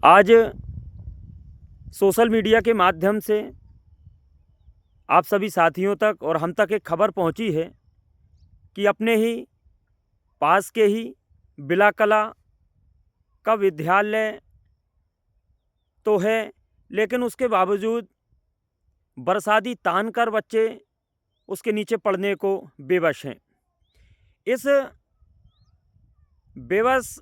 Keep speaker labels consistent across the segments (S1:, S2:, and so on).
S1: आज social media के माध्यम से आप सभी साथियों तक और हम तक एक खबर पहुंची है कि अपने ही पास के ही बिला कला का विद्यालय तो है, लेकिन उसके बावजूद बरसाती तान कर बच्चे उसके नीचे पढ़ने को बेबस हैं। इस बेबस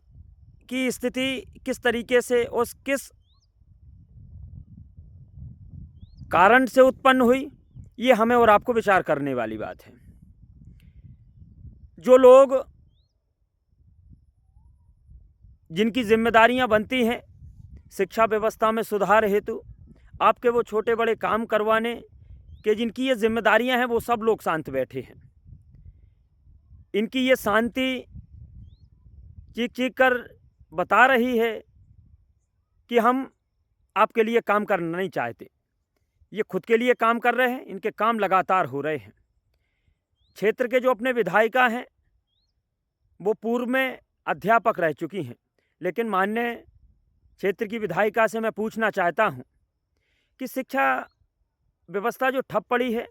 S1: की स्थिति किस तरीके से और किस कारण से उत्पन्न हुई, ये हमें और आपको विचार करने वाली बात है। जो लोग जिनकी जिम्मेदारियां बनती हैं शिक्षा व्यवस्था में सुधार हेतु, आपके वो छोटे बड़े काम करवाने के जिनकी ये जिम्मेदारियां हैं, वो सब लोग शांत बैठे हैं। इनकी ये शांति चीख चीख कर बता रही है कि हम आपके लिए काम करना नहीं चाहते। ये खुद के लिए काम कर रहे हैं, इनके काम लगातार हो रहे हैं। क्षेत्र के जो अपने विधायिका हैं वो पूर्व में अध्यापक रह चुकी हैं, लेकिन माननीय क्षेत्र की विधायिका से मैं पूछना चाहता हूं कि शिक्षा व्यवस्था जो ठप पड़ी है,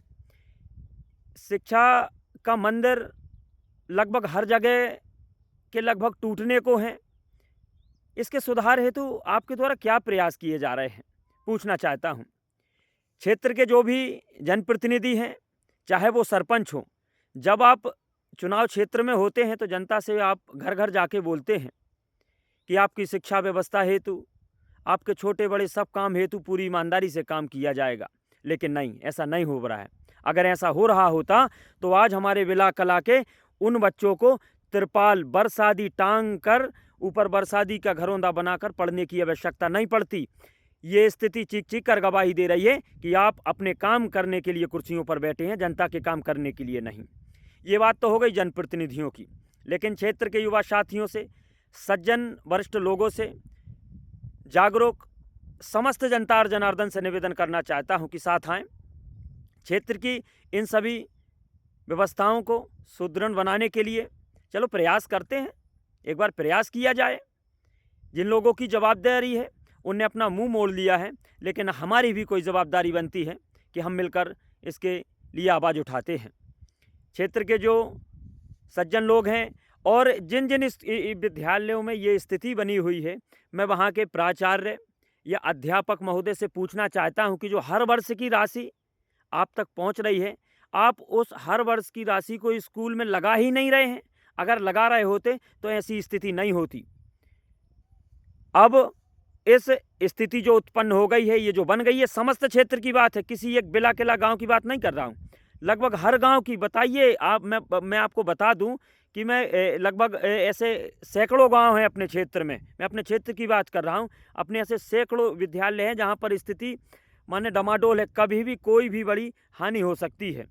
S1: शिक्षा का मंदिर लगभग हर जगह के लगभग टूटने को हैं, इसके सुधार हेतु आपके द्वारा क्या प्रयास किए जा रहे हैं, पूछना चाहता हूं। क्षेत्र के जो भी जनप्रतिनिधि हैं, चाहे वो सरपंच हों, जब आप चुनाव क्षेत्र में होते हैं तो जनता से आप घर घर जाके बोलते हैं कि आपकी शिक्षा व्यवस्था हेतु, आपके छोटे बड़े सब काम हेतु पूरी ईमानदारी से काम किया जाएगा, लेकिन नहीं, ऐसा नहीं हो रहा है। अगर ऐसा हो रहा होता तो आज हमारे बिला कला के उन बच्चों को तिरपाल बरसाती टांग कर ऊपर बरसाती का घरौंदा बनाकर पढ़ने की आवश्यकता नहीं पड़ती। ये स्थिति चीख चीख कर गवाही दे रही है कि आप अपने काम करने के लिए कुर्सियों पर बैठे हैं, जनता के काम करने के लिए नहीं। ये बात तो हो गई जनप्रतिनिधियों की, लेकिन क्षेत्र के युवा साथियों से, सज्जन वरिष्ठ लोगों से, जागरूक समस्त जनता और जनार्दन से निवेदन करना चाहता हूं कि साथ आएं। क्षेत्र की इन सभी व्यवस्थाओं को सुदृढ़ बनाने के लिए चलो प्रयास करते हैं, एक बार प्रयास किया जाए। जिन लोगों की जवाबदारी है उनने अपना मुंह मोड़ लिया है, लेकिन हमारी भी कोई जवाबदारी बनती है कि हम मिलकर इसके लिए आवाज़ उठाते हैं। क्षेत्र के जो सज्जन लोग हैं और जिन जिन विद्यालयों में ये स्थिति बनी हुई है, मैं वहाँ के प्राचार्य या अध्यापक महोदय से पूछना चाहता हूँ कि जो हर वर्ष की राशि आप तक पहुँच रही है, आप उस हर वर्ष की राशि को स्कूल में लगा ही नहीं रहे हैं। अगर लगा रहे होते तो ऐसी स्थिति नहीं होती। अब इस स्थिति जो उत्पन्न हो गई है, ये जो बन गई है, समस्त क्षेत्र की बात है, किसी एक बिला किला गांव की बात नहीं कर रहा हूं, लगभग हर गांव की। बताइए आप, मैं आपको बता दूं कि मैं लगभग ऐसे सैकड़ों गांव हैं अपने क्षेत्र में, मैं अपने क्षेत्र की बात कर रहा हूं। अपने ऐसे सैकड़ों विद्यालय हैं जहां पर स्थिति माने डमाडोल है, कभी भी कोई भी बड़ी हानि हो सकती है।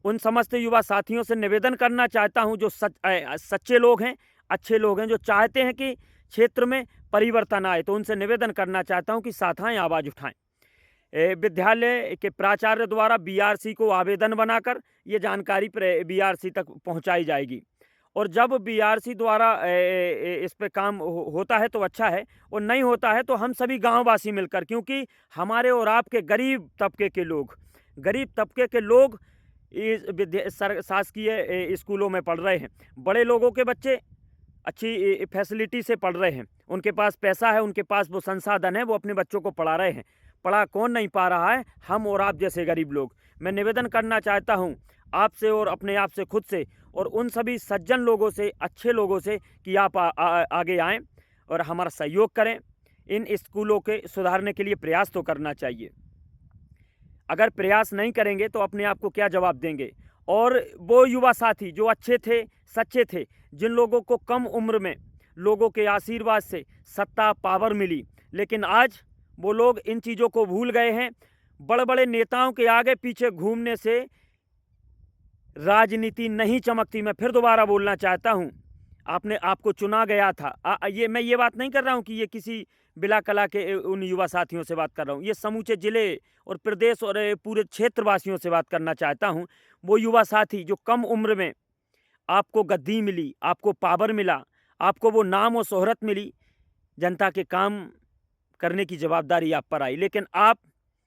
S1: उन समस्त युवा साथियों से निवेदन करना चाहता हूं जो सच्चे लोग हैं, अच्छे लोग हैं, जो चाहते हैं कि क्षेत्र में परिवर्तन आए, तो उनसे निवेदन करना चाहता हूं कि साथ आएं, आवाज़ उठाएं। विद्यालय के प्राचार्य द्वारा बीआरसी को आवेदन बनाकर ये जानकारी बीआरसी तक पहुंचाई जाएगी, और जब बीआरसी द्वारा इस पे काम होता है तो अच्छा है, और नहीं होता है तो हम सभी गांववासी मिलकर, क्योंकि हमारे और आपके गरीब तबके के लोग इस शासकीय स्कूलों में पढ़ रहे हैं। बड़े लोगों के बच्चे अच्छी फैसिलिटी से पढ़ रहे हैं, उनके पास पैसा है, उनके पास वो संसाधन है, वो अपने बच्चों को पढ़ा रहे हैं। पढ़ा कौन नहीं पा रहा है? हम और आप जैसे गरीब लोग। मैं निवेदन करना चाहता हूँ आपसे और अपने आप से, खुद से, और उन सभी सज्जन लोगों से, अच्छे लोगों से, कि आप आगे आएँ और हमारा सहयोग करें। इन स्कूलों के सुधारने के लिए प्रयास तो करना चाहिए। अगर प्रयास नहीं करेंगे तो अपने आप को क्या जवाब देंगे? और वो युवा साथी जो अच्छे थे, सच्चे थे, जिन लोगों को कम उम्र में लोगों के आशीर्वाद से सत्ता पावर मिली, लेकिन आज वो लोग इन चीज़ों को भूल गए हैं। बड़े बड़े नेताओं के आगे पीछे घूमने से राजनीति नहीं चमकती। मैं फिर दोबारा बोलना चाहता हूँ, आपको चुना गया था। मैं ये बात नहीं कर रहा हूँ कि ये किसी बिला कला के उन युवा साथियों से बात कर रहा हूँ, ये समूचे जिले और प्रदेश और पूरे क्षेत्रवासियों से बात करना चाहता हूँ। वो युवा साथी जो कम उम्र में आपको गद्दी मिली, आपको पावर मिला, आपको वो नाम और शोहरत मिली, जनता के काम करने की जवाबदारी आप पर आई, लेकिन आप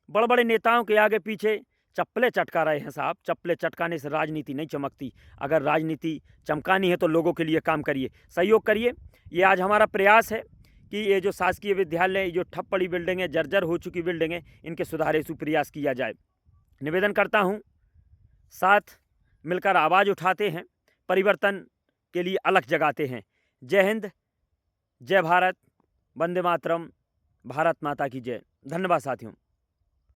S1: बड़े बड़े नेताओं के आगे पीछे चप्पलें चटका रहे हैं साहब। चप्पलें चटकाने से राजनीति नहीं चमकती। अगर राजनीति चमकानी है तो लोगों के लिए काम करिए, सहयोग करिए। ये आज हमारा प्रयास है कि ये जो शासकीय विद्यालय, जो ठप पड़ी बिल्डिंग है, जर्जर हो चुकी बिल्डिंग है, इनके सुधारे से प्रयास किया जाए। निवेदन करता हूँ, साथ मिलकर आवाज़ उठाते हैं, परिवर्तन के लिए अलख जगाते हैं। जय हिंद, जय भारत, वंदे मातरम, भारत माता की जय। धन्यवाद साथियों।